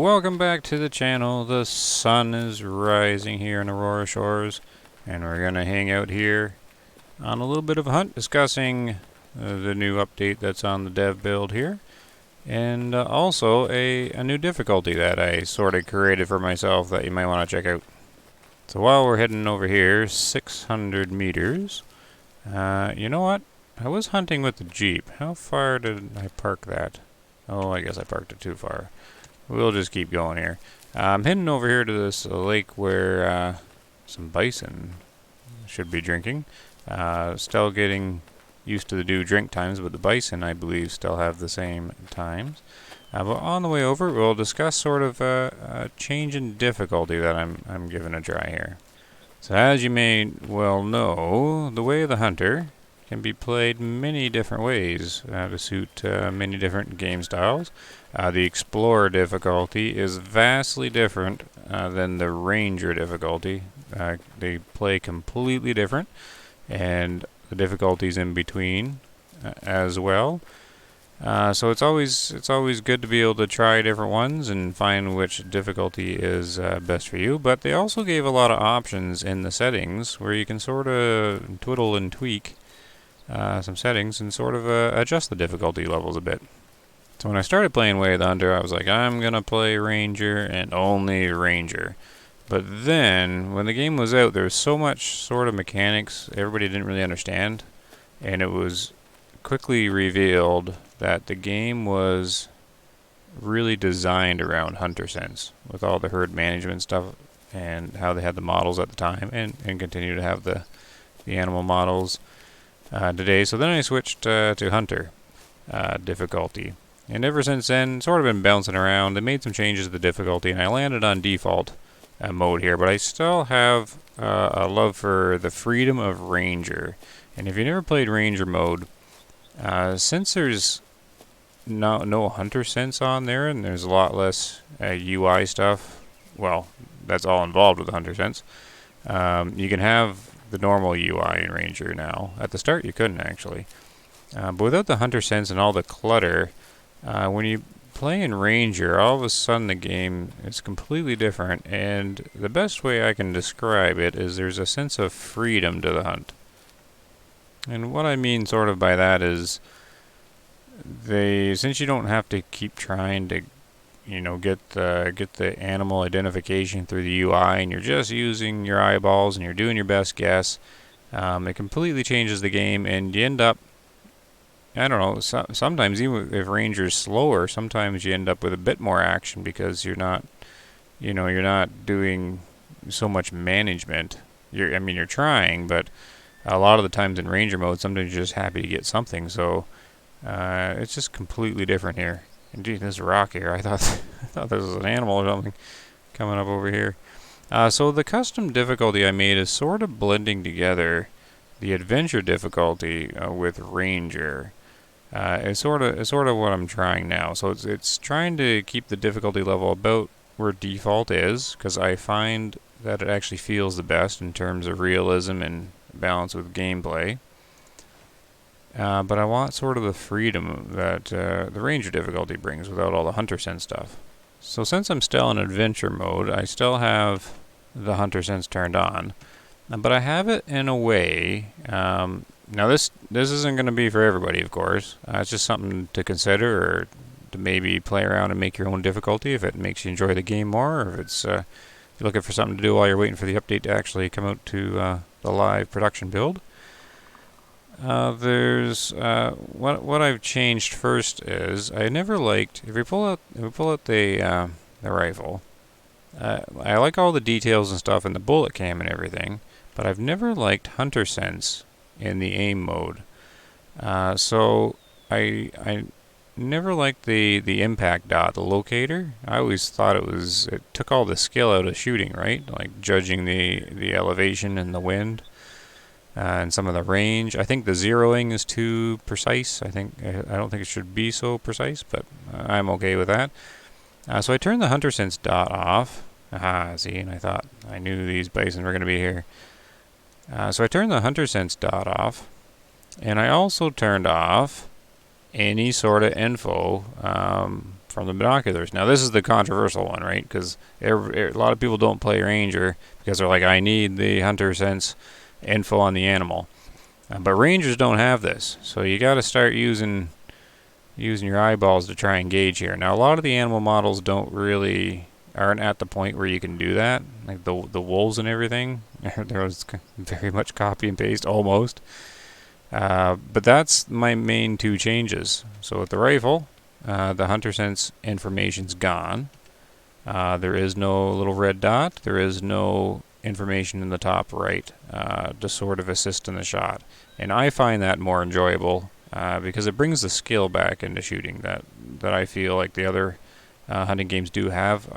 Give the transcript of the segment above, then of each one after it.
welcome back to the channel. The sun is rising here in Aurora Shores, and we're gonna hang out here on a little bit of a hunt, discussing the new update that's on the dev build here, and also a new difficulty that I sort of created for myself that you might want to check out. So while we're heading over here, 600 meters, you know what? I was hunting with the Jeep. How far did I park that? Oh, I guess I parked it too far. We'll just keep going here. I'm heading over here to this lake where some bison should be drinking. Still getting used to the new drink times, but the bison, I believe, still have the same times. But on the way over, we'll discuss sort of a change in difficulty that I'm giving a try here. So as you may well know, the Way of the Hunter can be played many different ways to suit many different game styles. The Explorer difficulty is vastly different than the Ranger difficulty. They play completely different, and the difficulties in between as well. So it's always good to be able to try different ones and find which difficulty is best for you. But they also gave a lot of options in the settings where you can sort of twiddle and tweak some settings and sort of adjust the difficulty levels a bit. So when I started playing Way of the Hunter, I was like, I'm gonna play Ranger and only Ranger. But then, when the game was out, there was so much sort of mechanics everybody didn't really understand, and it was quickly revealed that the game was really designed around hunter sense, with all the herd management stuff and how they had the models at the time, and continue to have the animal models today. So then I switched to Hunter difficulty. And ever since then, sort of been bouncing around. They made some changes to the difficulty, and I landed on default mode here. But I still have a love for the freedom of Ranger. And if you never played Ranger mode, since there's no hunter sense on there, and there's a lot less UI stuff, well, that's all involved with the hunter sense, you can have the normal UI in Ranger now. At the start, you couldn't actually. But without the hunter sense and all the clutter, when you play in Ranger, all of a sudden the game is completely different, and the best way I can describe it is there's a sense of freedom to the hunt. And what I mean sort of by that is, since you don't have to keep trying to, get the animal identification through the UI, and you're just using your eyeballs and you're doing your best guess, it completely changes the game, and you end up, I don't know, sometimes even if Ranger's slower, sometimes you end up with a bit more action because you're not doing so much management. You're trying, but a lot of the times in Ranger mode, sometimes you're just happy to get something. So it's just completely different here. And gee, this rock here, I thought this was an animal or something coming up over here. So the custom difficulty I made is sort of blending together the adventure difficulty with Ranger. It's sort of what I'm trying now. So it's trying to keep the difficulty level about where default is, because I find that it actually feels the best in terms of realism and balance with gameplay. But I want sort of the freedom that the Ranger difficulty brings without all the hunter sense stuff. So since I'm still in adventure mode, I still have the hunter sense turned on, but I have it in a way. Now this isn't going to be for everybody, of course. It's just something to consider, or to maybe play around and make your own difficulty if it makes you enjoy the game more, or if it's you're looking for something to do while you're waiting for the update to actually come out to the live production build. There's what I've changed first is I never liked, if we pull out the rifle. I like all the details and stuff in the bullet cam and everything, but I've never liked hunter sense in the aim mode. So I never liked the impact dot, the locator. I always thought it took all the skill out of shooting, right? Like judging the elevation and the wind, and some of the range. I think the zeroing is too precise. I don't think it should be so precise, but I'm okay with that. So I turned the hunter sense dot off. See, and I thought I knew these bison were going to be here. So I turned the hunter sense dot off, and I also turned off any sort of info the binoculars. Now this is the controversial one, right? Because a lot of people don't play Ranger because they're like, I need the hunter sense info on the animal. But Rangers don't have this, so you got to start using your eyeballs to try and gauge here. Now a lot of the animal models aren't at the point where you can do that, like the wolves and everything. There was very much copy and paste almost. But that's my main two changes. So with the rifle, the hunter sense information's gone. There is no little red dot. There is no information in the top right to sort of assist in the shot. And I find that more enjoyable because it brings the skill back into shooting that I feel like the other hunting games do have.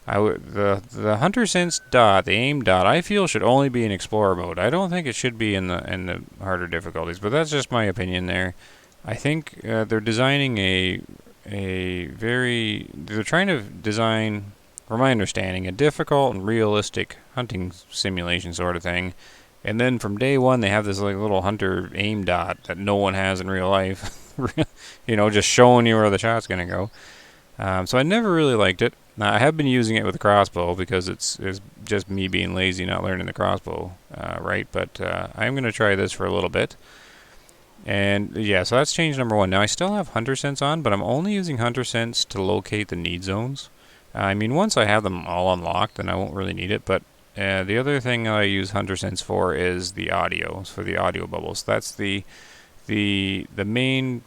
The hunter sense dot, the aim dot, I feel should only be in explorer mode. I don't think it should be in the harder difficulties, but that's just my opinion there. I think they're designing they're trying to design, from my understanding, a difficult and realistic hunting simulation sort of thing. And then from day one, they have this like little hunter aim dot that no one has in real life. Just showing you where the shot's gonna go. So I never really liked it. Now, I have been using it with a crossbow because it's just me being lazy, not learning the crossbow right. But I'm going to try this for a little bit. And yeah, so that's change number one. Now I still have hunter sense on, but I'm only using hunter sense to locate the need zones. I mean, once I have them all unlocked, then I won't really need it. But the other thing I use hunter sense for is the audio, for the audio bubbles. That's the main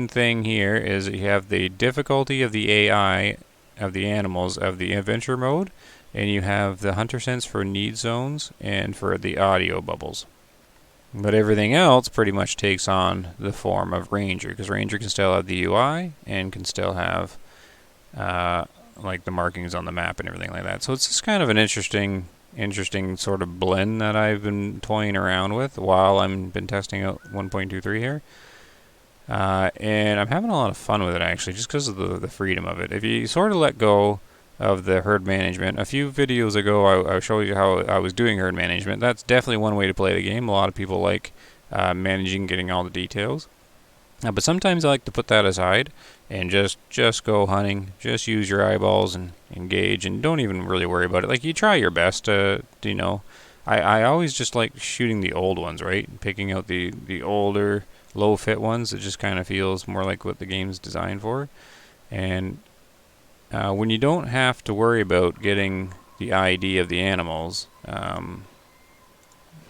thing here is that you have the difficulty of the AI of the animals of the adventure mode, and you have the hunter sense for need zones and for the audio bubbles. But everything else pretty much takes on the form of Ranger, because Ranger can still have the UI and can still have like the markings on the map and everything like that. So it's just kind of an interesting sort of blend that I've been toying around with while I've been testing out 1.23 here. And I'm having a lot of fun with it, actually, just because of the freedom of it. If you sort of let go of the herd management, a few videos ago I showed you how I was doing herd management. That's definitely one way to play the game. A lot of people like managing, getting all the details. But sometimes I like to put that aside and just go hunting. Just use your eyeballs and engage, and don't even really worry about it. Like, you try your best to I always just like shooting the old ones, right? Picking out the older, low fit ones. It just kind of feels more like what the game's designed for. And when you don't have to worry about getting the ID of the animals,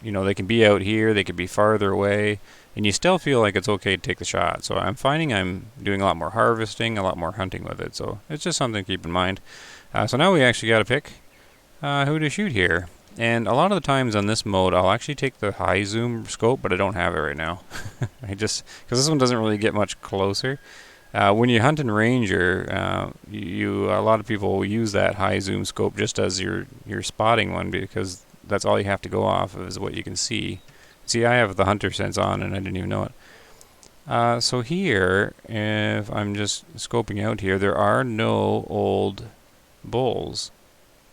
they can be out here, they could be farther away, and you still feel like it's okay to take the shot. So I'm finding I'm doing a lot more harvesting, a lot more hunting with it. So it's just something to keep in mind. So now we actually got to pick who to shoot here. And a lot of the times on this mode, I'll actually take the high zoom scope, but I don't have it right now. Because this one doesn't really get much closer. When you hunt in Ranger, a lot of people will use that high zoom scope just as your spotting one, because that's all you have to go off of is what you can see. See, I have the hunter sense on, and I didn't even know it. So here, if I'm just scoping out here, there are no old bulls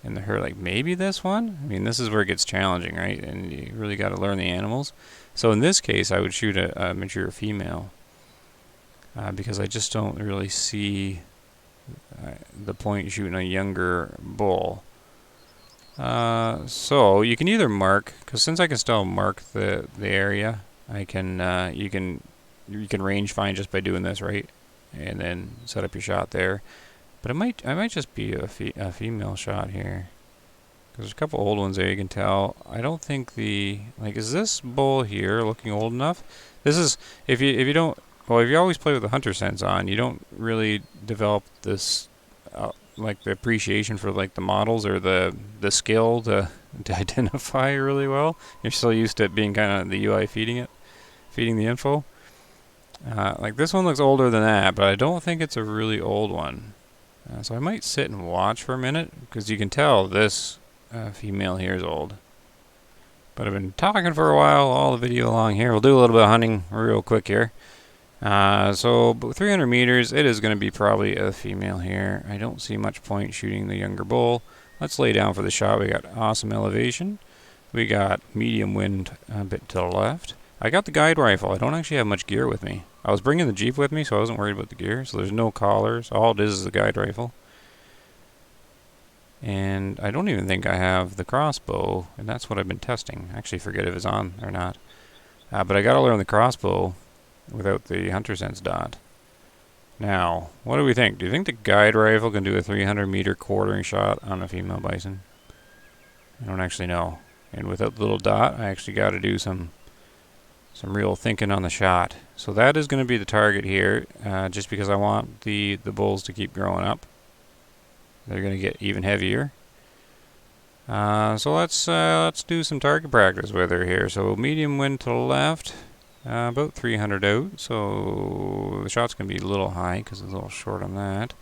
in the herd. Like, maybe this one? I mean, this is where it gets challenging, right? And you really got to learn the animals. So in this case, I would shoot a mature female. Because I just don't really see the point shooting a younger bull. So you can either mark, because since I can still mark the area, I can you can range find just by doing this, right? And then set up your shot there. But I might just be a female shot here, because there's a couple old ones there you can tell. I don't think is this bull here looking old enough? This is if you always play with the hunter sense on, you don't really develop this like the appreciation for like the models or the skill to identify really well. You're so used to it being kind of the UI feeding the info. Like this one looks older than that, but I don't think it's a really old one. So I might sit and watch for a minute, because you can tell this female here is old. But I've been talking for a while, all the video along here. We'll do a little bit of hunting real quick here. So 300 meters, it is going to be probably a female here. I don't see much point shooting the younger bull. Let's lay down for the shot. We got awesome elevation. We got medium wind a bit to the left. I got the guide rifle. I don't actually have much gear with me. I was bringing the Jeep with me, so I wasn't worried about the gear. So there's no collars. All it is a guide rifle. And I don't even think I have the crossbow, and that's what I've been testing. I actually forget if it's on or not. But I got to learn the crossbow without the hunter sense dot. Now, what do we think? Do you think the guide rifle can do a 300-meter quartering shot on a female bison? I don't actually know. And without the little dot, I actually got to do some real thinking on the shot. So that is going to be the target here, just because I want the bulls to keep growing up. They're going to get even heavier. So let's do some target practice with her here. So medium wind to the left, about 300 out. So the shot's going to be a little high because it's a little short on that.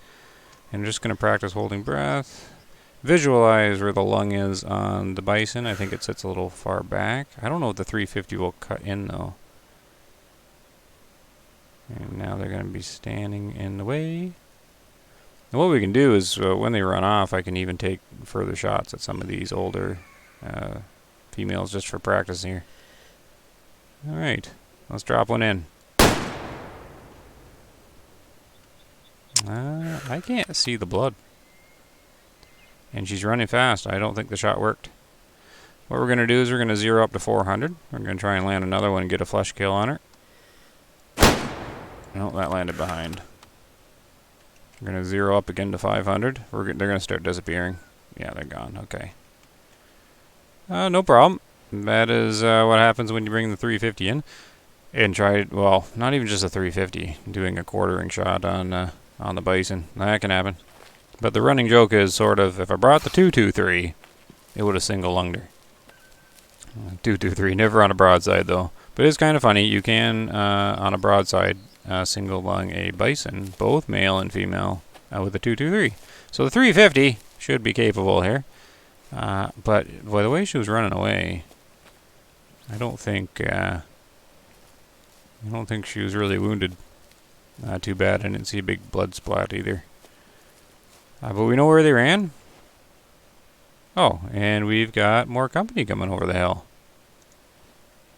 And I'm just going to practice holding breath. Visualize where the lung is on the bison. I think it sits a little far back. I don't know if the 350 will cut in though. And now they're going to be standing in the way. And what we can do is when they run off, I can even take further shots at some of these older females just for practice here. Alright, let's drop one in. I can't see the blood. And she's running fast. I don't think the shot worked. What we're going to do is we're going to zero up to 400. We're going to try and land another one and get a flush kill on her. No, that landed behind. We're going to zero up again to 500. They're going to start disappearing. Yeah, they're gone. Okay. No problem. That is what happens when you bring the 350 in. And try, well, not even just a 350. Doing a quartering shot on the bison. That can happen. But the running joke is sort of, if I brought the 223, it would have single lunged her. 223, never on a broadside though. But it's kind of funny, you can, on a broadside, single lung a bison, both male and female, with a 223. So the 350 should be capable here. But by the way she was running away, I don't think she was really wounded. Too bad, I didn't see a big blood splat either. But we know where they ran. Oh, and we've got more company coming over the hill.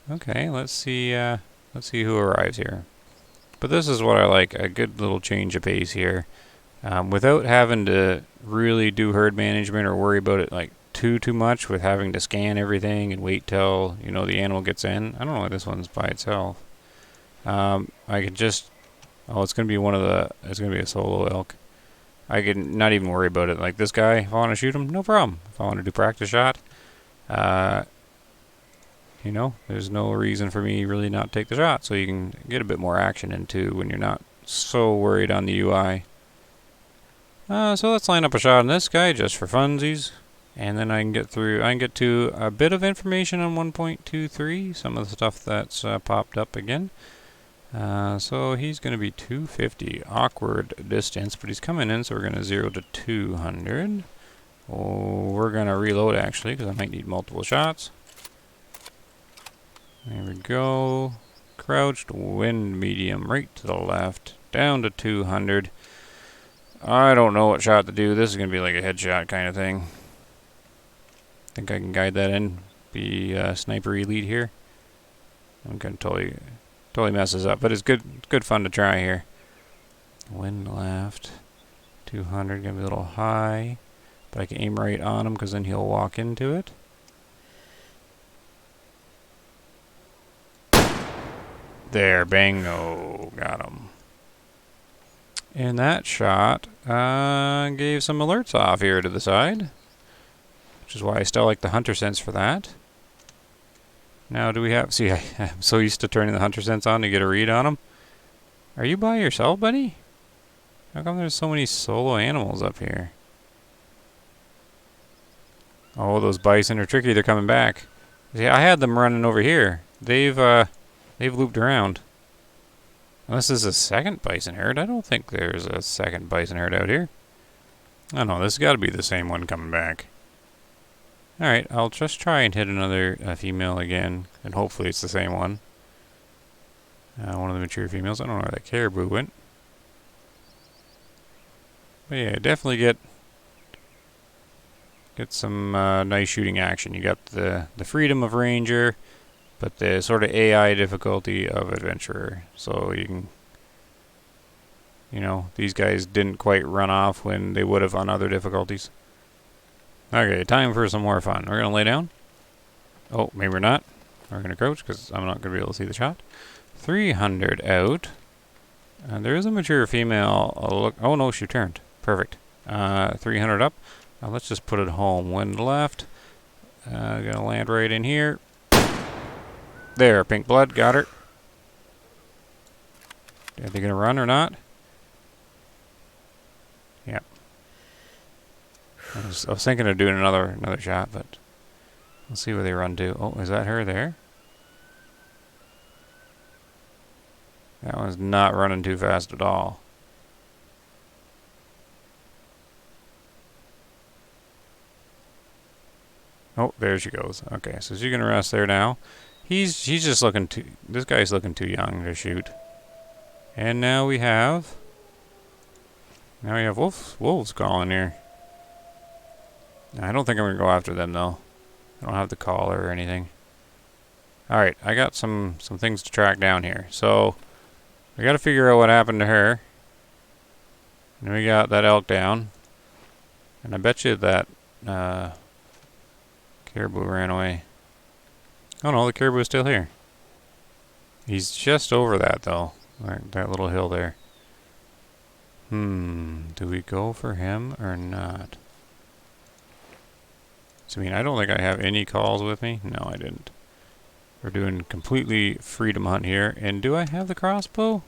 Okay, let's see who arrives here. But this is what I like, a good little change of pace here. Without having to really do herd management or worry about it like too much with having to scan everything and wait till, you know, the animal gets in. I don't know why this one's by itself. I could just, it's going to be it's going to be a solo elk. I can not even worry about it. Like this guy, if I want to shoot him, no problem. If I want to do practice shot, you know, there's no reason for me really not to take the shot. So you can get a bit more action into when you're not so worried on the UI. So let's line up a shot on this guy just for funsies. And then I can get to a bit of information on 1.23, some of the stuff that's popped up again. So he's going to be 250, awkward distance, but he's coming in, so we're going to 0 to 200. Oh, we're going to reload actually, because I might need multiple shots. There we go. Crouched, wind medium, right to the left, down to 200. I don't know what shot to do. This is going to be like a headshot kind of thing. Think I can guide that in, be sniper elite here. I'm going to totally messes up, but it's good fun to try here. Wind left, 200, gonna be a little high, but I can aim right on him because then he'll walk into it. There, bango, got him. And that shot gave some alerts off here to the side, which is why I still like the hunter sense for that. Now, do we have... See, I'm so used to turning the hunter sense on to get a read on them. Are you by yourself, buddy? How come there's so many solo animals up here? Oh, those bison are tricky. They're coming back. See, I had them running over here. They've looped around. Unless this is a second bison herd. I don't think there's a second bison herd out here. I don't know. This has got to be the same one coming back. Alright, I'll just try and hit another female again, and hopefully it's the same one. One of the mature females. I don't know where that caribou went. But yeah, definitely get some nice shooting action. You got the freedom of Ranger, but the sort of AI difficulty of Adventurer. So you can, these guys didn't quite run off when they would have on other difficulties. Okay, time for some more fun. We're going to lay down. Oh, maybe we're not. We're going to crouch because I'm not going to be able to see the shot. 300 out. There is a mature female. Look. Oh no, she turned. Perfect. 300 up. Let's just put it home. Wind left. Gonna land right in here. There, pink blood. Got her. Are they gonna run or not? Yep. I was thinking of doing another shot, but let's see where they run to. Oh, is that her there? That one's not running too fast at all. Oh, there she goes. Okay, so she's gonna rest there now. She's just looking too. This guy's looking too young to shoot. And now we have wolves calling here. I don't think I'm gonna go after them though. I don't have the collar or anything. All right, I got some things to track down here. So we got to figure out what happened to her. And we got that elk down. And I bet you that caribou ran away. Oh no, the caribou is still here. He's just over that though. That little hill there. Do we go for him or not? So, I don't think I have any calls with me. No, I didn't. We're doing completely freedom hunt here. And do I have the crossbow?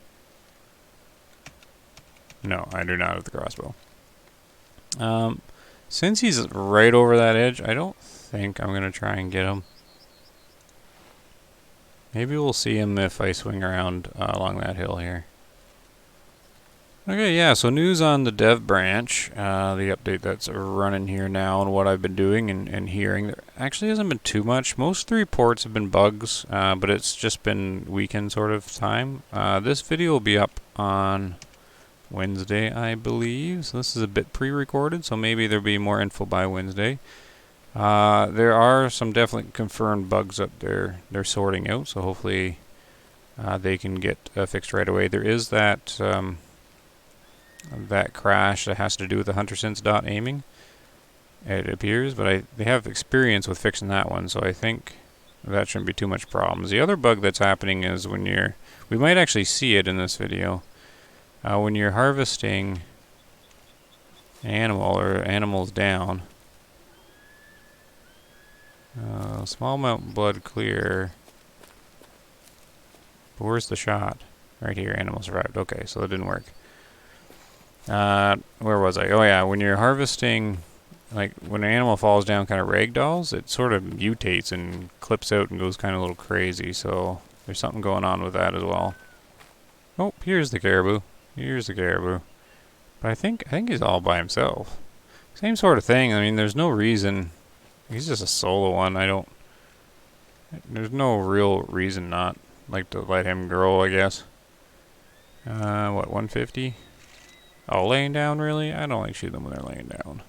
No, I do not have the crossbow. Since he's right over that edge, I don't think I'm going to try and get him. Maybe we'll see him if I swing around along that hill here. Okay, yeah, so news on the dev branch, the update that's running here now and what I've been doing and hearing. There actually hasn't been too much. Most of the reports have been bugs, but it's just been weekend sort of time. This video will be up on Wednesday, I believe. So this is a bit pre-recorded, so maybe there'll be more info by Wednesday. There are some definitely confirmed bugs that they're sorting out, so hopefully they can get fixed right away. There is that crash that has to do with the HunterSense dot aiming, it appears, but they have experience with fixing that one, so I think that shouldn't be too much problems. The other bug that's happening is when we might actually see it in this video, when you're harvesting animals down. Small amount of blood clear. But where's the shot? Right here, animal survived. Okay, so that didn't work. Where was I? Oh yeah, when you're harvesting, like when an animal falls down kind of ragdolls, it sort of mutates and clips out and goes kind of a little crazy, so there's something going on with that as well. Oh, here's the caribou. Here's the caribou. But I think he's all by himself. Same sort of thing. There's no reason. He's just a solo one. There's no real reason not to let him grow, I guess. What, 150? Oh, laying down, really? I don't like shooting them when they're laying down.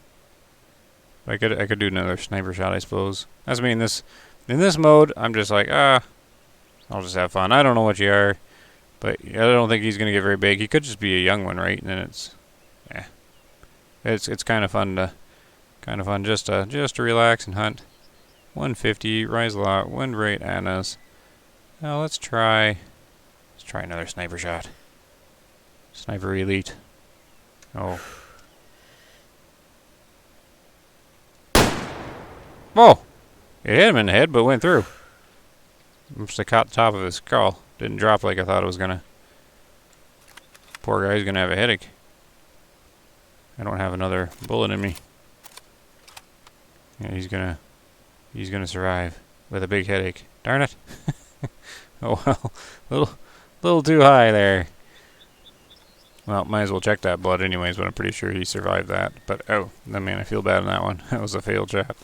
I could do another sniper shot, I suppose. In this mode, I'm just like, I'll just have fun. I don't know what you are, but I don't think he's gonna get very big. He could just be a young one, right? And then it's kind of fun just to relax and hunt. 150, rise a lot, wind right at us. Now let's try another sniper shot. Sniper elite. Oh. Oh! It hit him in the head, but went through. Must have caught the top of his skull. Didn't drop like I thought it was gonna. Poor guy's gonna have a headache. I don't have another bullet in me. Yeah, he's gonna survive with a big headache. Darn it! Oh well, little too high there. Well, might as well check that blood anyways, but I'm pretty sure he survived that. But, I feel bad on that one. That was a failed shot.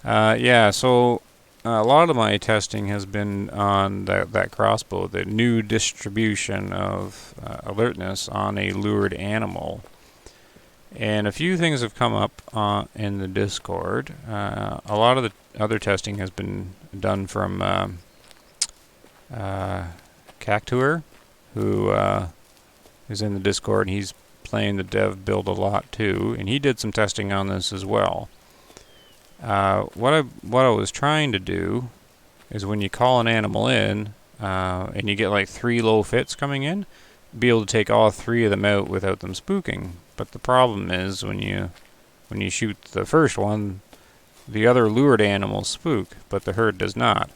Yeah, so a lot of my testing has been on that crossbow, the new distribution of alertness on a lured animal. And a few things have come up in the Discord. A lot of the other testing has been done from Cactuar, who is in the Discord, and he's playing the dev build a lot too, and he did some testing on this as well. What I was trying to do is when you call an animal in, and you get like 3 low fits coming in, be able to take all 3 of them out without them spooking. But the problem is when you shoot the first one, the other lured animals spook, but the herd does not.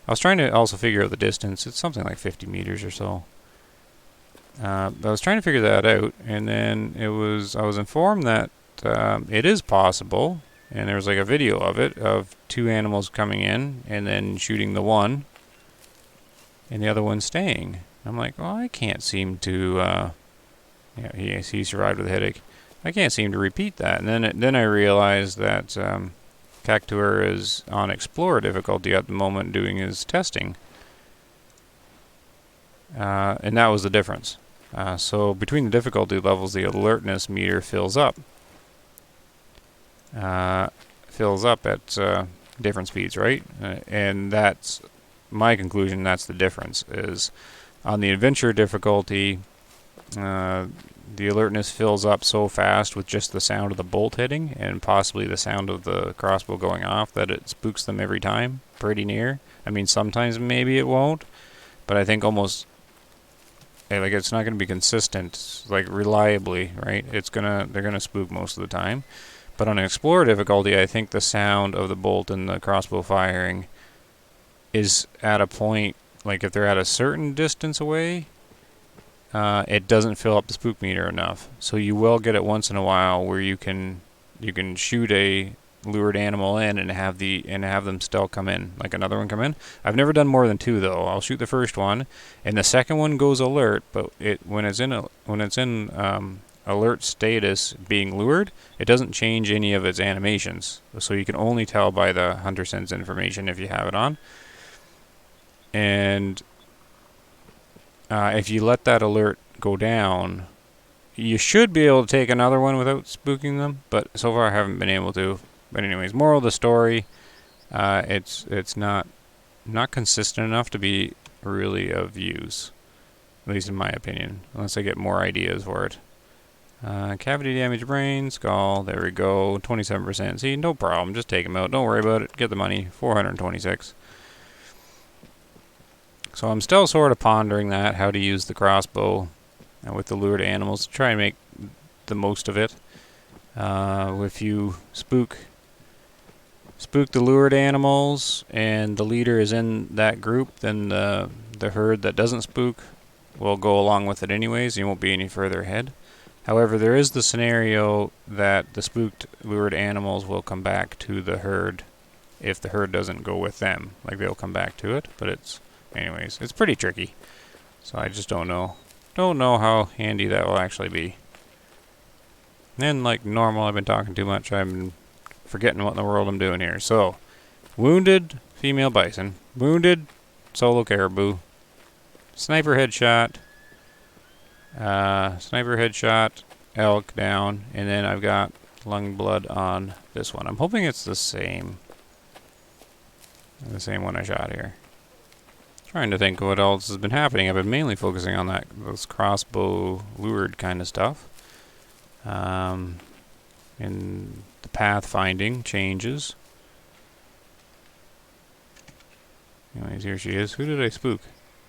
I was trying to also figure out the distance. It's something like 50 meters or so. But I was trying to figure that out, and then I was informed that it is possible, and there was like a video of it, of 2 animals coming in and then shooting the one, and the other one staying. I'm like, well, I can't seem to. Yeah, he survived with a headache. I can't seem to repeat that. And then I realized that Cactuar is on Explorer difficulty at the moment doing his testing. And that was the difference. So between the difficulty levels, the alertness meter fills up. Fills up at different speeds, right? And that's my conclusion. That's the difference. Is on the adventure difficulty, the alertness fills up so fast with just the sound of the bolt hitting and possibly the sound of the crossbow going off that it spooks them every time, pretty near. I mean, sometimes maybe it won't, but I think almost like it's not going to be consistent, like reliably, right? They're gonna spook most of the time. But on an Explorer difficulty, I think the sound of the bolt and the crossbow firing is at a point, like if they're at a certain distance away, it doesn't fill up the spook meter enough. So you will get it once in a while where you can shoot a lured animal in and have them still come in, like another one come in. I've never done more than 2 though. I'll shoot the first one, and the second one goes alert. But when it's in alert status being lured, it doesn't change any of its animations. So you can only tell by the hunter sense information if you have it on. And if you let that alert go down, you should be able to take another one without spooking them, but so far I haven't been able to. But anyways, moral of the story, it's not consistent enough to be really of use, at least in my opinion, unless I get more ideas for it. Cavity damage, brain, skull, there we go, 27%. See, no problem, just take them out, don't worry about it, get the money, 426. So I'm still sort of pondering that, how to use the crossbow with the lured animals to try and make the most of it. If you spook the lured animals and the leader is in that group, then the herd that doesn't spook will go along with it anyways. You won't be any further ahead. However, there is the scenario that the spooked lured animals will come back to the herd if the herd doesn't go with them. Like, they'll come back to it, but anyways, it's pretty tricky. So I just don't know. Don't know how handy that will actually be. And like normal, I've been talking too much. I've been forgetting what in the world I'm doing here. So, wounded female bison, wounded solo caribou, sniper headshot, elk down, and then I've got lung blood on this one. I'm hoping it's the same one I shot here. Trying to think of what else has been happening. I've been mainly focusing on those crossbow lured kind of stuff. And the pathfinding changes. Anyways, here she is. Who did I spook?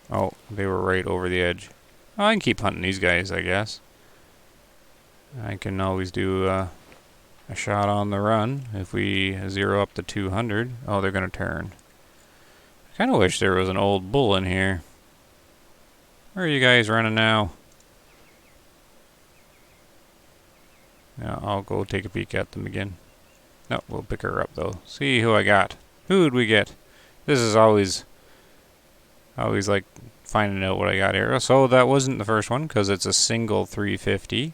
Oh, they were right over the edge. Oh, I can keep hunting these guys, I guess. I can always do a shot on the run if we zero up to 200. Oh, they're going to turn. I kind of wish there was an old bull in here. Where are you guys running now? Yeah, I'll go take a peek at them again. No, we'll pick her up though. See who I got. Who'd we get? This is always like finding out what I got here. So that wasn't the first one because it's a single 350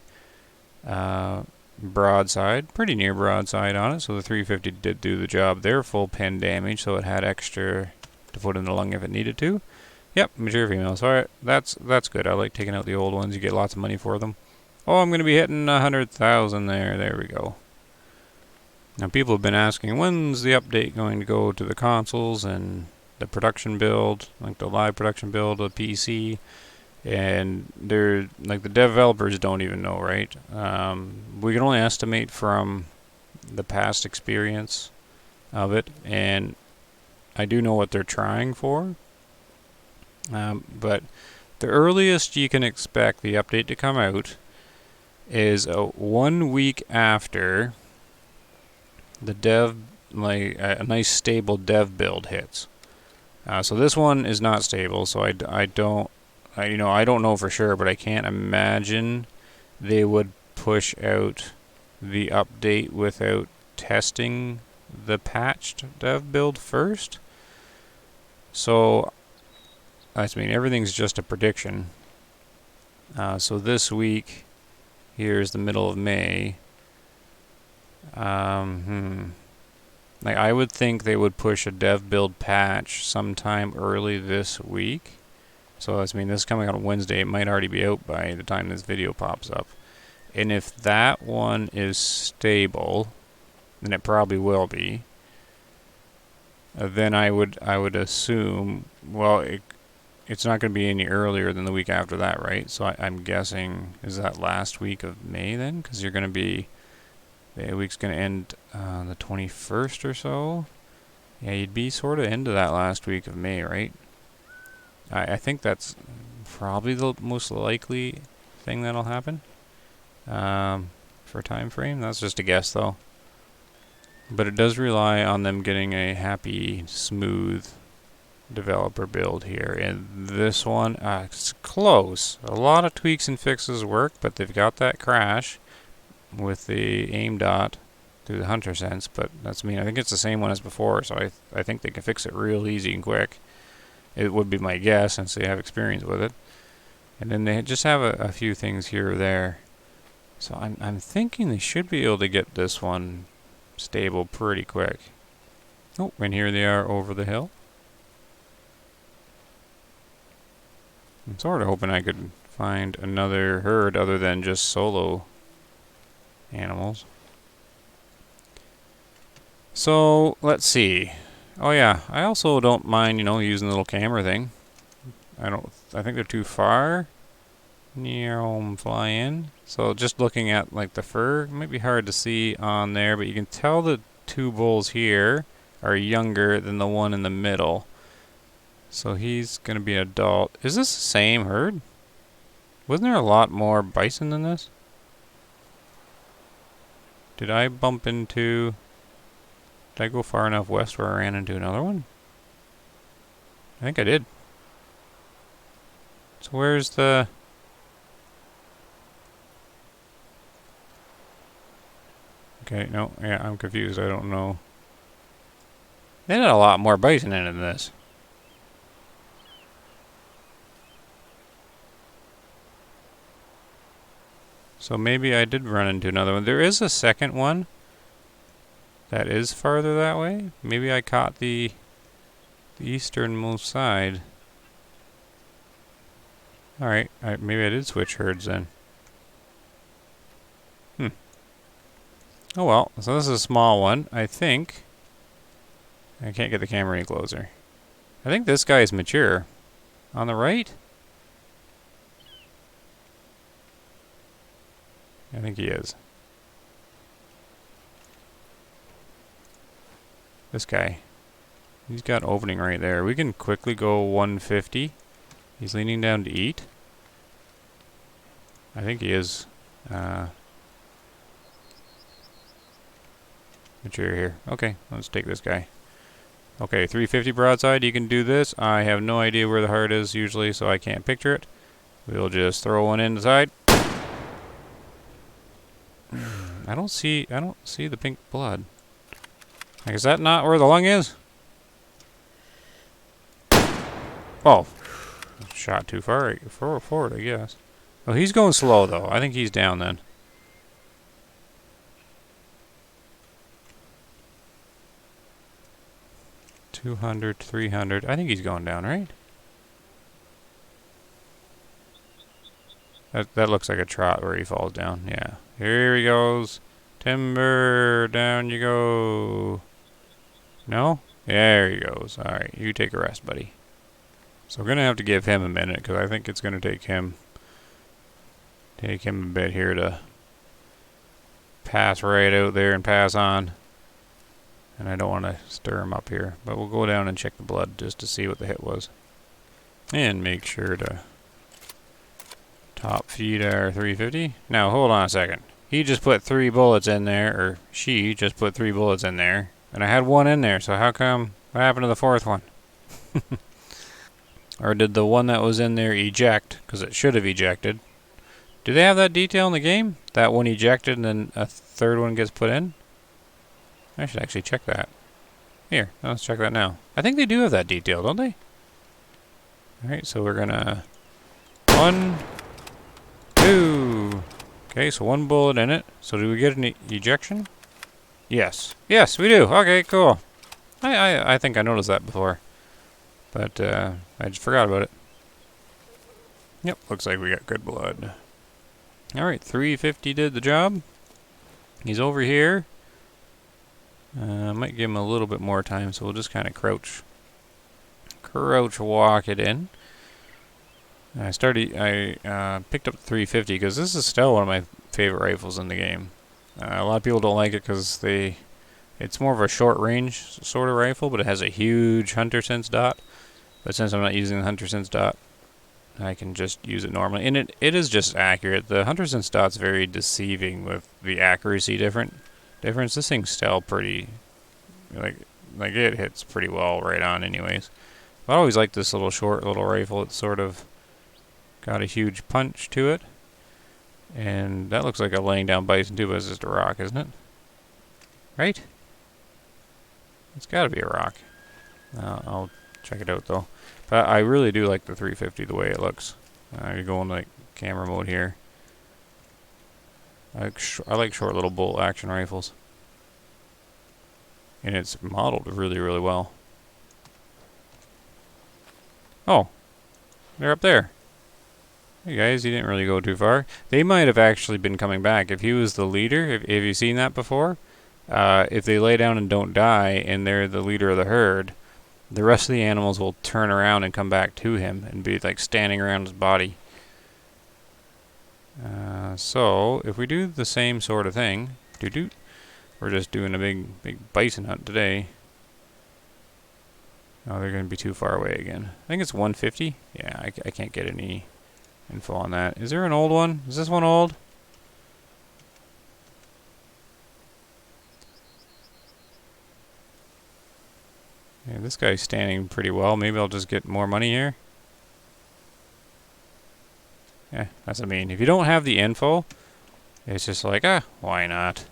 broadside, pretty near broadside on it. So the 350 did do the job there, full pin damage, so it had extra to put in the lung if it needed to. Yep, mature female. So that's good. I like taking out the old ones. You get lots of money for them. Oh, I'm going to be hitting 100,000 there. There we go. Now people have been asking, when's the update going to go to the consoles? And the production build, like the live production build of PC, and they're like the developers don't even know, right? We can only estimate from the past experience of it, and I do know what they're trying for, but the earliest you can expect the update to come out is 1 week after the dev, like a nice stable dev build hits. So this one is not stable, so I don't, I don't know for sure, but I can't imagine they would push out the update without testing the patched dev build first. So, I mean, everything's just a prediction. So this week, here's the middle of May. Like, I would think they would push a dev build patch sometime early this week. So, I mean, this is coming out on Wednesday. It might already be out by the time this video pops up. And if that one is stable, and it probably will be, then I would assume, well, it's not going to be any earlier than the week after that, right? So I'm guessing, is that last week of May then? Because you're going to be, the week's going to end the 21st or so. Yeah, you'd be sort of into that last week of May, right? I think that's probably the most likely thing that'll happen for time frame. That's just a guess, though. But it does rely on them getting a happy, smooth developer build here. And this one, it's close. A lot of tweaks and fixes work, but they've got that crash with the aim dot through the hunter sense. But that's I think it's the same one as before, so I think they can fix it real easy and quick. It would be my guess since they have experience with it. And then they just have a few things here or there. So I'm thinking they should be able to get this one stable pretty quick. Oh, and here they are over the hill. I'm sort of hoping I could find another herd other than just solo animals. So, let's see. Oh yeah, I also don't mind, using the little camera thing. I think they're too far. Fly in. So just looking at like the fur, it might be hard to see on there, but you can tell the two bulls here are younger than the one in the middle. So he's going to be an adult. Is this the same herd? Wasn't there a lot more bison than this? Did I bump into... Did I go far enough west where I ran into another one? I think I did. So where's the... Okay, no, yeah, I'm confused. I don't know. They had a lot more bison in it than this. So maybe I did run into another one. There is a second one that is farther that way. Maybe I caught the easternmost side. Alright, maybe I did switch herds then. Oh well, so this is a small one. I think... I can't get the camera any closer. I think this guy is mature. On the right? I think he is. This guy. He's got an opening right there. We can quickly go 150. He's leaning down to eat. I think he is mature here. Okay, let's take this guy. Okay, 350 broadside. You can do this. I have no idea where the heart is usually, so I can't picture it. We'll just throw one in the side. I don't see the pink blood. Like, is that not where the lung is? Oh, shot too far forward, I guess. Oh, he's going slow though. I think he's down then. $200, $300. I think he's going down, right? That looks like a trot where he falls down. Yeah. Here he goes. Timber, down you go. No? There he goes. Alright, you take a rest, buddy. So we're going to have to give him a minute, because I think it's going to take him a bit here to pass right out there and pass on. And I don't want to stir him up here. But we'll go down and check the blood just to see what the hit was. And make sure to top feed our 350. Now, hold on a second. He just put 3 bullets in there, or she just put 3 bullets in there. And I had 1 in there, so how come? What happened to the 4th one? Or did the one that was in there eject? Because it should have ejected. Do they have that detail in the game? That one ejected and then a 3rd one gets put in? I should actually check that. Here, let's check that now. I think they do have that detail, don't they? Alright, so we're gonna... 1, 2... Okay, so 1 bullet in it. So do we get an ejection? Yes. Yes, we do. Okay, cool. I think I noticed that before. But, I just forgot about it. Yep, looks like we got good blood. Alright, 350 did the job. He's over here. Might give him a little bit more time, so we'll just kind of crouch walk it in. I picked up the 350 because this is still one of my favorite rifles in the game. A lot of people don't like it because it's more of a short range sort of rifle, but it has a huge hunter sense dot. But since I'm not using the hunter sense dot, I can just use it normally. And it is just accurate. The hunter sense dot's very deceiving with the accuracy difference. This thing's still pretty, like it hits pretty well right on anyways. I always like this short little rifle. It's sort of got a huge punch to it. And that looks like a laying down bison too, but it's just a rock, isn't it? Right? It's gotta be a rock. I'll check it out though. But I really do like the 350 the way it looks. You go in like camera mode here. I like short little bolt action rifles. And it's modeled really, really well. Oh, they're up there. Hey guys, he didn't really go too far. They might have actually been coming back. If he was the leader, have you seen that before? If they lay down and don't die, and they're the leader of the herd, the rest of the animals will turn around and come back to him and be like standing around his body. So, if we do the same sort of thing, we're just doing a big bison hunt today. Oh, they're going to be too far away again. I think it's 150. Yeah, I can't get any info on that. Is there an old one? Is this one old? Yeah, this guy's standing pretty well. Maybe I'll just get more money here. Yeah, that's what I mean. If you don't have the info, it's just like, why not?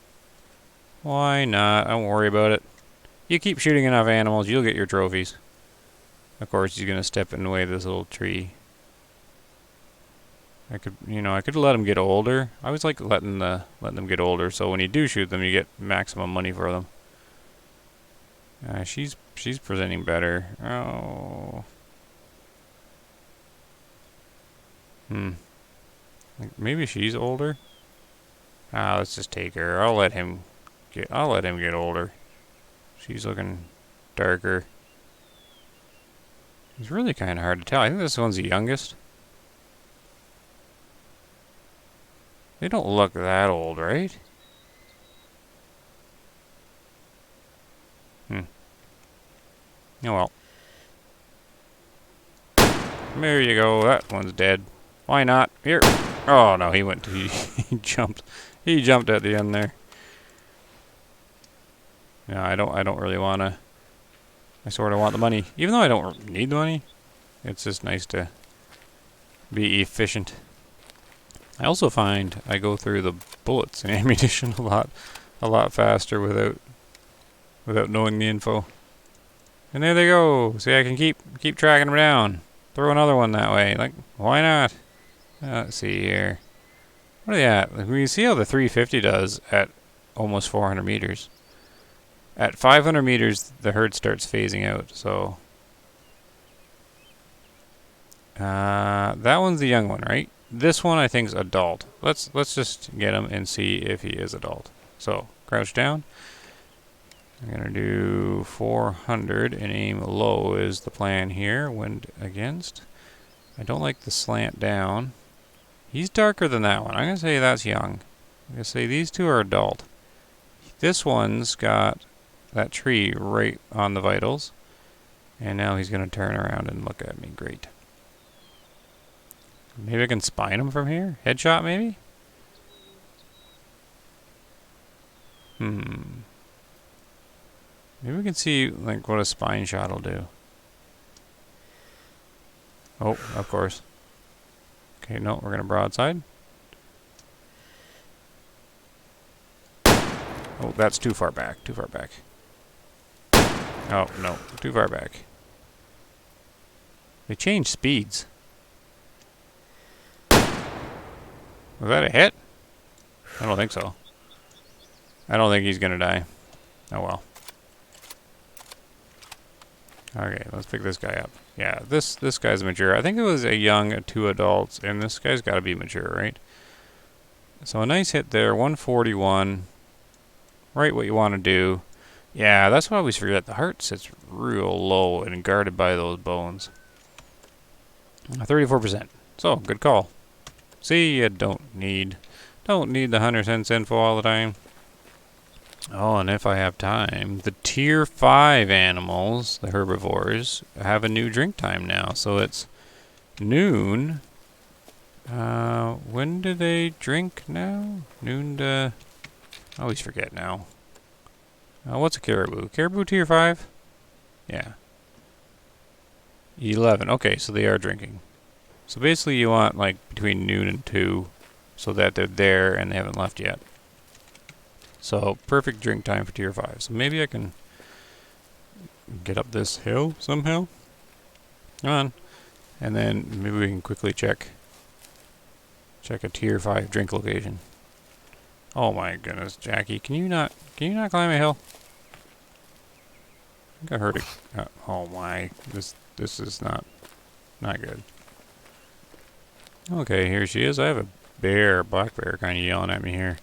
Why not? Don't worry about it. You keep shooting enough animals, you'll get your trophies. Of course, he's gonna step in the way of this little tree. I could let them get older. I always like letting them get older, so when you do shoot them, you get maximum money for them. She's presenting better. Oh. Maybe she's older. Let's just take her. I'll let him get older. She's looking darker. It's really kind of hard to tell. I think this one's the youngest. They don't look that old, right? Oh well. There you go. That one's dead. Why not? Here. Oh no, he jumped. He jumped at the end there. No, I don't really wanna. I sort of want the money, even though I don't need the money. It's just nice to be efficient. I also find I go through the bullets and ammunition a lot faster without knowing the info. And there they go. See, I can keep tracking them down. Throw another one that way. Like, why not? Let's see here. What are they at? We see how the 350 does at almost 400 meters. At 500 meters, the herd starts phasing out. So that one's the young one, right? This one I think is adult. Let's just get him and see if he is adult. So crouch down. I'm going to do 400 and aim low is the plan here. Wind against. I don't like the slant down. He's darker than that one. I'm going to say that's young. I'm going to say these two are adult. This one's got that tree right on the vitals. And now he's going to turn around and look at me. Great. Maybe I can spine him from here? Headshot maybe? Maybe we can see like what a spine shot will do. Oh, of course. Okay, no, we're going to broadside. Oh, that's too far back. Too far back. Oh, no. Too far back. They changed speeds. Was that a hit? I don't think so. I don't think he's going to die. Oh, well. Okay, let's pick this guy up. Yeah, this guy's mature. I think it was a young, two adults, and this guy's got to be mature, right? So a nice hit there, 141. Right what you want to do. Yeah, that's what I always forget. The heart sits real low and guarded by those bones. 34%. So, good call. See, you don't need the 100 cents info all the time. Oh, and if I have time, the tier 5 animals, the herbivores, have a new drink time now. So it's noon. When do they drink now? Noon to... I always forget now. What's a caribou? Caribou tier 5? Yeah. 11. Okay, so they are drinking. So basically you want like between noon and 2 so that they're there and they haven't left yet. So perfect drink time for tier 5. So maybe I can get up this hill somehow. Come on. And then maybe we can quickly check a tier 5 drink location. Oh my goodness, Jackie, can you not climb a hill? I think I heard it. Oh my, this is not good. Okay, here she is. I have a black bear kind of yelling at me here.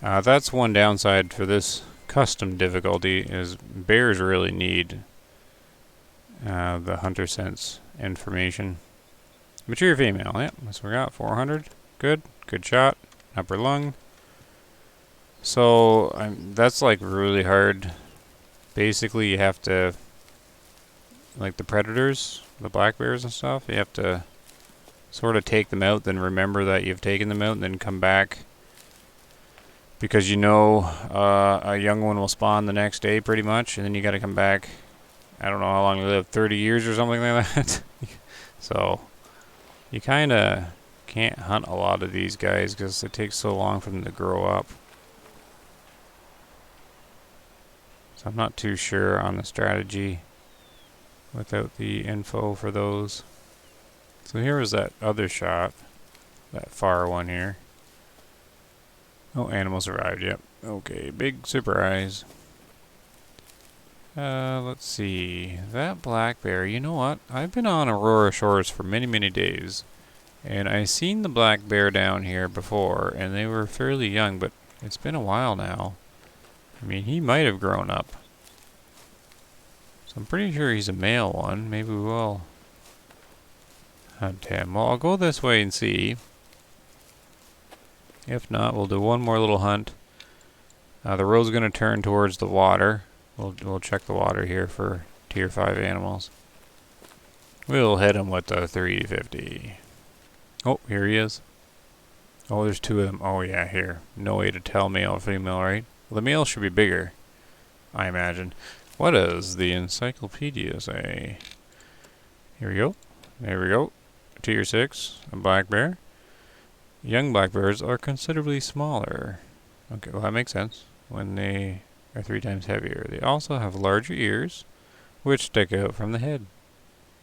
That's one downside for this custom difficulty is bears really need the hunter sense information. Mature female, yep. So we got 400. Good shot. Upper lung. So that's like really hard. Basically, you have to, like the predators, the black bears and stuff, you have to sort of take them out, then remember that you've taken them out, and then come back. Because you know a young one will spawn the next day pretty much, and then you got to come back. I don't know how long they live, 30 years or something like that. So you kind of can't hunt a lot of these guys because it takes so long for them to grow up. So I'm not too sure on the strategy without the info for those. So here was that other shot, that far one here. Oh, animal survived, yep. Okay, big surprise. Let's see. That black bear, you know what? I've been on Aurora Shores for many, many days. And I seen the black bear down here before, and they were fairly young, but it's been a while now. I mean, he might have grown up. So I'm pretty sure he's a male one. Maybe we will hunt him. Well, I'll go this way and see. If not, we'll do one more little hunt. The road's going to turn towards the water. We'll check the water here for tier 5 animals. We'll hit him with the 350. Oh, here he is. Oh, there's 2 of them. Oh, yeah, here. No way to tell male or female, right? Well, the male should be bigger, I imagine. What does the encyclopedia say? Here we go. There we go. Tier 6, a black bear. Young black bears are considerably smaller. Okay, well that makes sense. When they are 3 times heavier. They also have larger ears, which stick out from the head,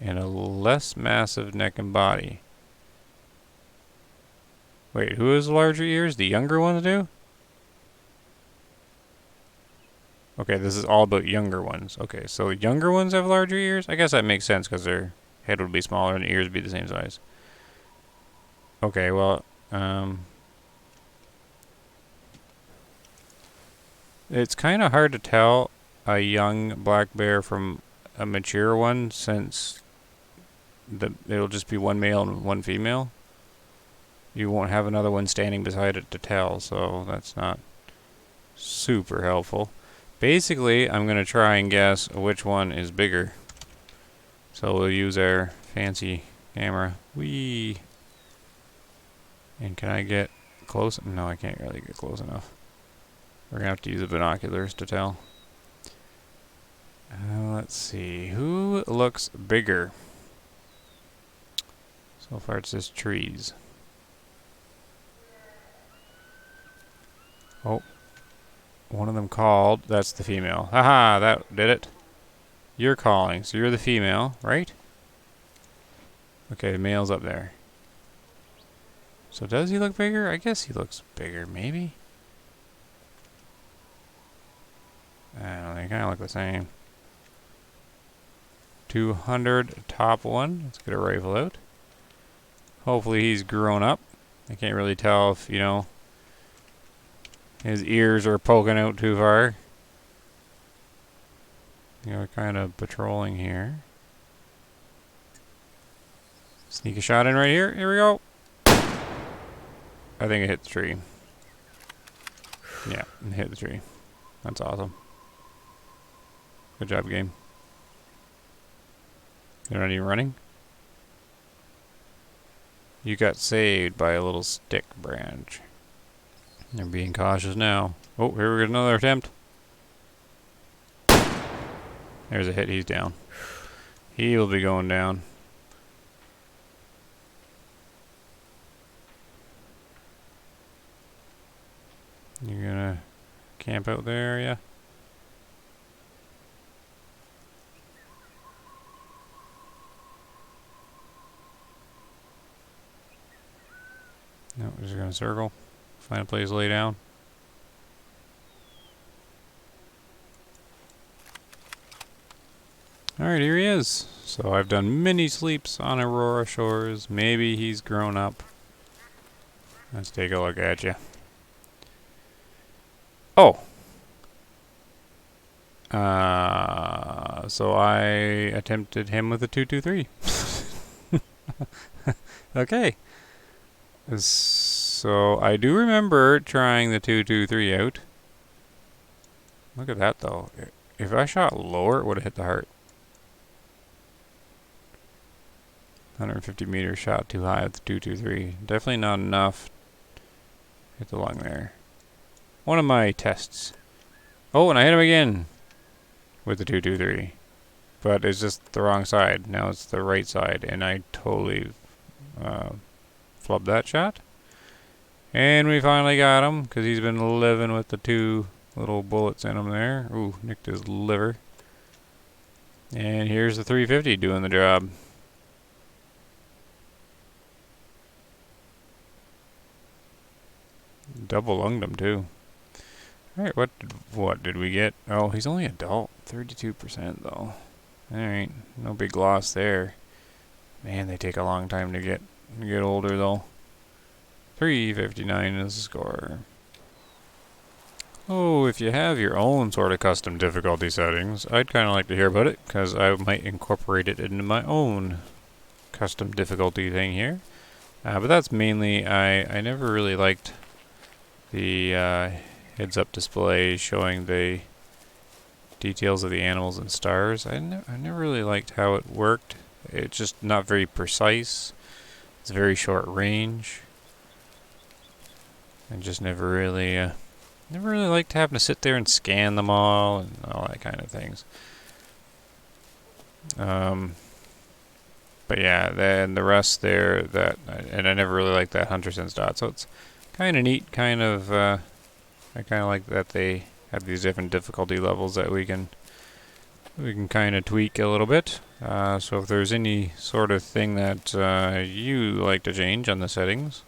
and a less massive neck and body. Wait, who has larger ears? The younger ones do? Okay, this is all about younger ones. Okay, so younger ones have larger ears? I guess that makes sense because their head would be smaller and the ears would be the same size. Okay, well, it's kind of hard to tell a young black bear from a mature one, since it'll just be one male and one female. You won't have another one standing beside it to tell, so that's not super helpful. Basically, I'm going to try and guess which one is bigger. So we'll use our fancy camera. Whee! And can I get close? No, I can't really get close enough. We're going to have to use the binoculars to tell. Let's see. Who looks bigger? So far it's just trees. Oh. One of them called. That's the female. Haha, that did it. You're calling, so you're the female, right? Okay, the male's up there. So does he look bigger? I guess he looks bigger, maybe? I don't know, they kind of look the same. 200 top one. Let's get a rifle out. Hopefully he's grown up. I can't really tell if, you know, his ears are poking out too far. You know, we're kind of patrolling here. Sneak a shot in right here. Here we go. I think it hit the tree. Yeah, it hit the tree. That's awesome. Good job, game. You're not even running? You got saved by a little stick branch. They're being cautious now. Oh, here we got another attempt. There's a hit. He's down. He will be going down. You're gonna camp out there, yeah? No, we're just gonna circle. Find a place to lay down. Alright, here he is. So I've done many sleeps on Aurora Shores. Maybe he's grown up. Let's take a look at you. Oh! So I attempted him with a 223. Okay. So I do remember trying the 223 out. Look at that though. If I shot lower, it would have hit the heart. 150 meters shot too high with the 223. Definitely not enough. Hit the lung there. One of my tests. Oh, and I hit him again with the 223. But it's just the wrong side. Now it's the right side, and I totally flubbed that shot. And we finally got him, because he's been living with the two little bullets in him there. Ooh, nicked his liver. And here's the 350 doing the job. Double lunged him too. Alright, what did we get? Oh, he's only adult. 32% though. Alright, no big loss there. Man, they take a long time to get older though. 359 is the score. Oh, if you have your own sort of custom difficulty settings, I'd kind of like to hear about it, because I might incorporate it into my own custom difficulty thing here. But that's mainly, I never really liked the heads-up display showing the details of the animals and stars. I never really liked how it worked. It's just not very precise. It's very short range. I just never really liked having to sit there and scan them all and all that kind of things. But yeah, then the rest there, and I never really liked that Hunter Sense dot. So it's kind of neat, kind of. I kind of like that they have these different difficulty levels that we can kind of tweak a little bit. So if there's any sort of thing that you like to change on the settings,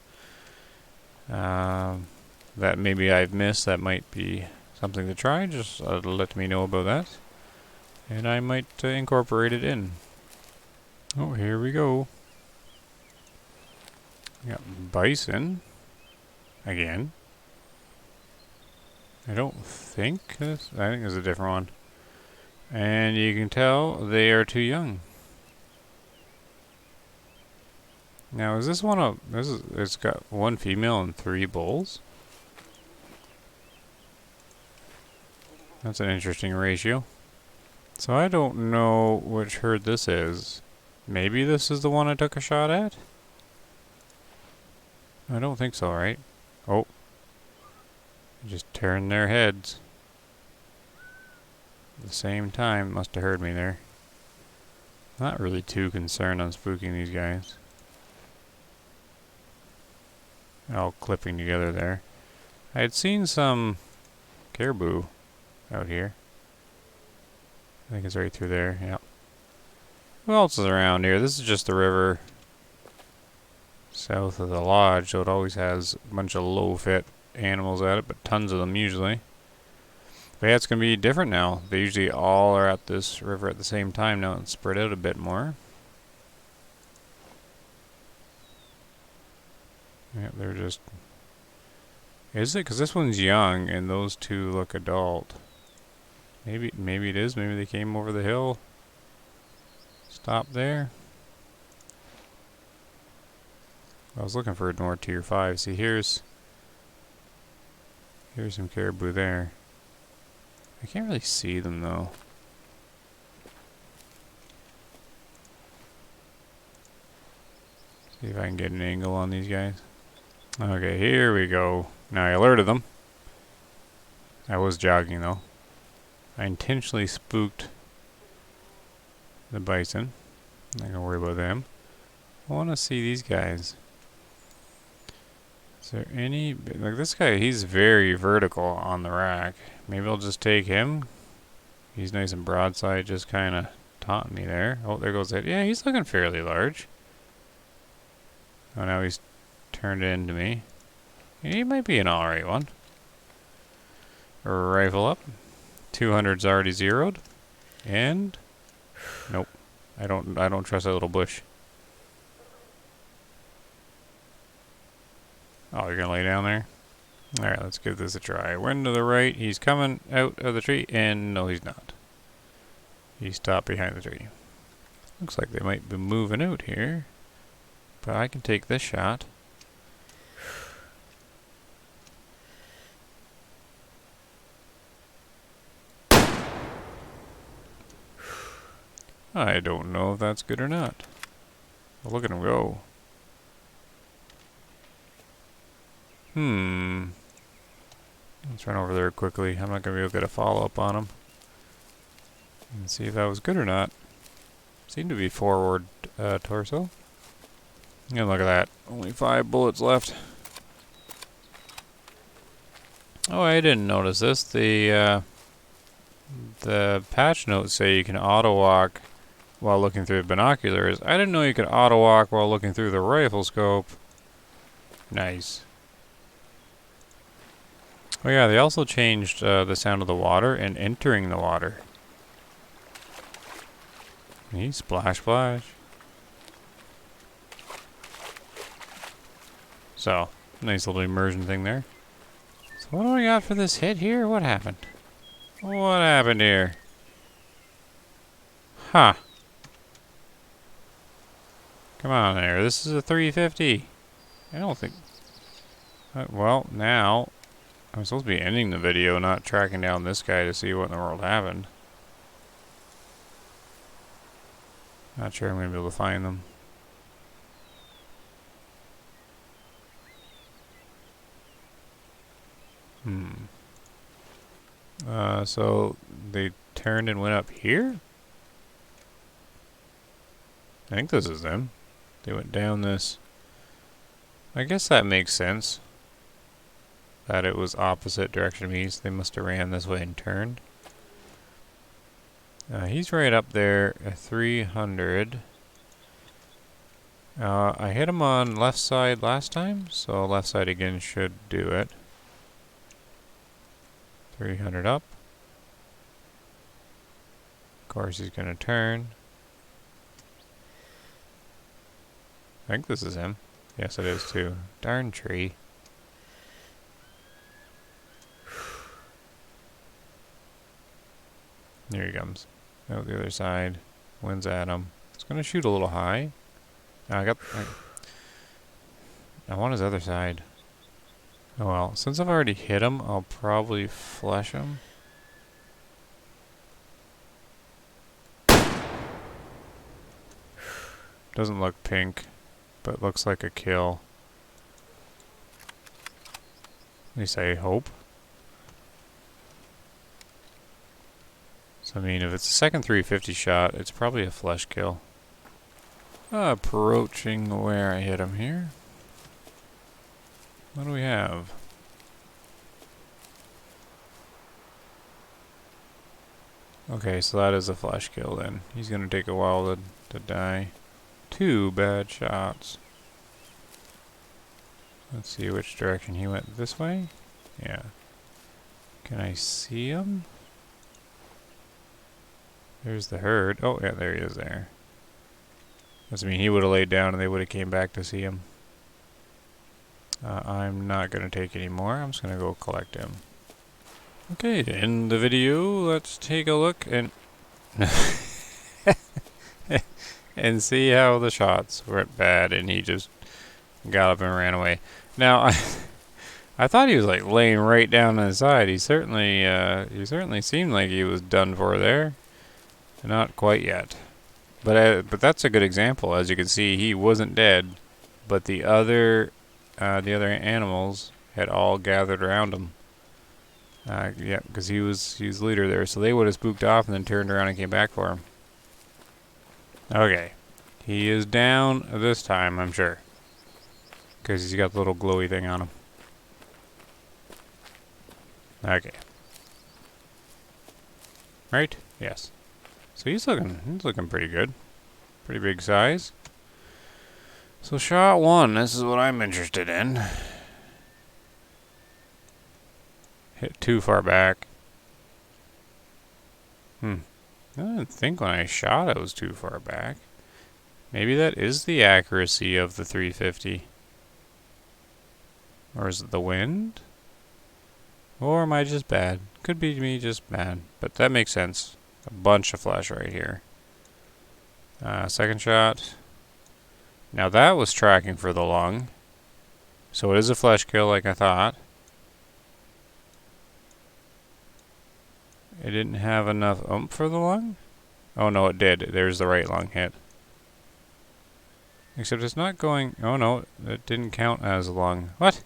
that maybe I've missed, that might be something to try, just let me know about that, and I might incorporate it in. Oh, here we go. We got bison again. I think there's a different one. And you can tell they are too young. Now, is this one of it's got one female and 3 bulls? That's an interesting ratio. So I don't know which herd this is. Maybe this is the one I took a shot at? I don't think so, right? Oh. Just turn their heads. At the same time, must have heard me there. Not really too concerned on spooking these guys. All clipping together there. I had seen some caribou out here. I think it's right through there, yep. Who else is around here? This is just the river south of the lodge, so it always has a bunch of low-fit animals at it, but tons of them usually. But yeah, it's going to be different now. They usually all are at this river at the same time now and spread out a bit more. Yeah, they're just... Is it? Because this one's young and those two look adult. Maybe it is. Maybe they came over the hill. Stop there. I was looking for more tier 5. See, here's some caribou there. I can't really see them though. See if I can get an angle on these guys. Okay, here we go. Now I alerted them. I was jogging though. I intentionally spooked the bison. I'm not gonna worry about them. I want to see these guys. Is there any... Like this guy, he's very vertical on the rack. Maybe I'll just take him. He's nice and broadside, just kind of taunting me there. Oh, there goes that. Yeah, he's looking fairly large. Oh, now he's turned into me. He might be an alright one. Rifle up. 200's already zeroed. And... Nope. I don't trust that little bush. Oh, you're gonna lay down there? Alright, let's give this a try. Wind to the right. He's coming out of the tree. And no, he's not. He stopped behind the tree. Looks like they might be moving out here. But I can take this shot. I don't know if that's good or not. But look at him go. Let's run over there quickly. I'm not going to be able to get a follow-up on him. And see if that was good or not. Seemed to be forward torso. And look at that. Only 5 bullets left. Oh, I didn't notice this. The patch notes say you can auto-walk while looking through the binoculars. I didn't know you could auto-walk while looking through the rifle scope. Nice. Oh yeah, they also changed the sound of the water and entering the water. Splash, splash. So, nice little immersion thing there. So what do we got for this hit here? What happened? What happened here? Huh. Come on there, this is a 350. I don't think... well, now... I'm supposed to be ending the video, not tracking down this guy to see what in the world happened. Not sure I'm going to be able to find them. So they turned and went up here? I think this is them. They went down this. I guess that makes sense. That it was opposite direction of me, so they must have ran this way and turned. He's right up there, 300. I hit him on left side last time, so left side again should do it. 300 up. Of course he's gonna turn. I think this is him. Yes, it is too. Darn tree. Here he comes. out the other side. Wind's at him. It's gonna shoot a little high. I want his other side. Oh well, since I've already hit him, I'll probably flesh him. Doesn't look pink, but looks like a kill. At least I hope. So I mean, if it's a second 350 shot, it's probably a flesh kill. Approaching where I hit him here. What do we have? Okay, so that is a flesh kill then. He's gonna take a while to die. 2 bad shots. Let's see which direction he went. This way? Yeah. Can I see him? There's the herd. Oh, yeah, there he is there. Doesn't mean he would have laid down and they would have came back to see him. I'm not going to take any more. I'm just going to go collect him. Okay, to end the video, let's take a look and and see how the shots went bad and he just got up and ran away. Now, I thought he was like laying right down on his side. He certainly seemed like he was done for there. Not quite yet. But that's a good example. As you can see, he wasn't dead, but the other animals had all gathered around him. Yeah, because he was leader there, so they would have spooked off and then turned around and came back for him. Okay, he is down this time, I'm sure, because he's got the little glowy thing on him. Okay. Right? Yes. So he's looking pretty good. Pretty big size. So shot 1, this is what I'm interested in. Hit too far back. I didn't think when I shot it was too far back. Maybe that is the accuracy of the 350. Or is it the wind? Or am I just bad? Could be me just bad. But that makes sense. A bunch of flash right here. Second shot. Now that was tracking for the lung. So it is a flesh kill like I thought. It didn't have enough oomph for the lung? Oh no, it did. There's the right lung hit. Except it's not going... Oh no, it didn't count as a lung. What?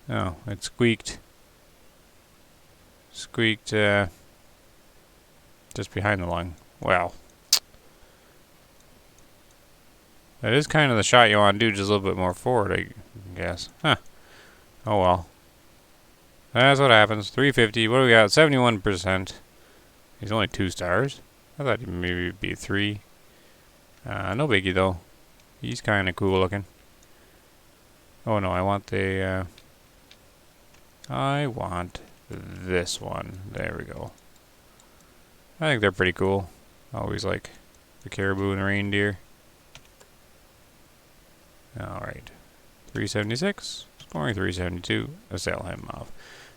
No, it squeaked. Squeaked, just behind the lung. Well. That is kind of the shot you want to do, just a little bit more forward, I guess. Huh. Oh well. That's what happens. 350. What do we got? 71%. He's only 2 stars. I thought he'd maybe be 3. No biggie though. He's kind of cool looking. Oh no, I want the... I want this one. There we go. I think they're pretty cool. I always like the caribou and the reindeer. Alright. 376. Scoring 372. I'll sell him off.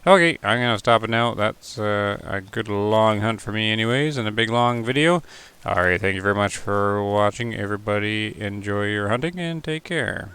Okay, I'm going to stop it now. That's a good long hunt for me anyways, and a big long video. Alright, thank you very much for watching. Everybody enjoy your hunting and take care.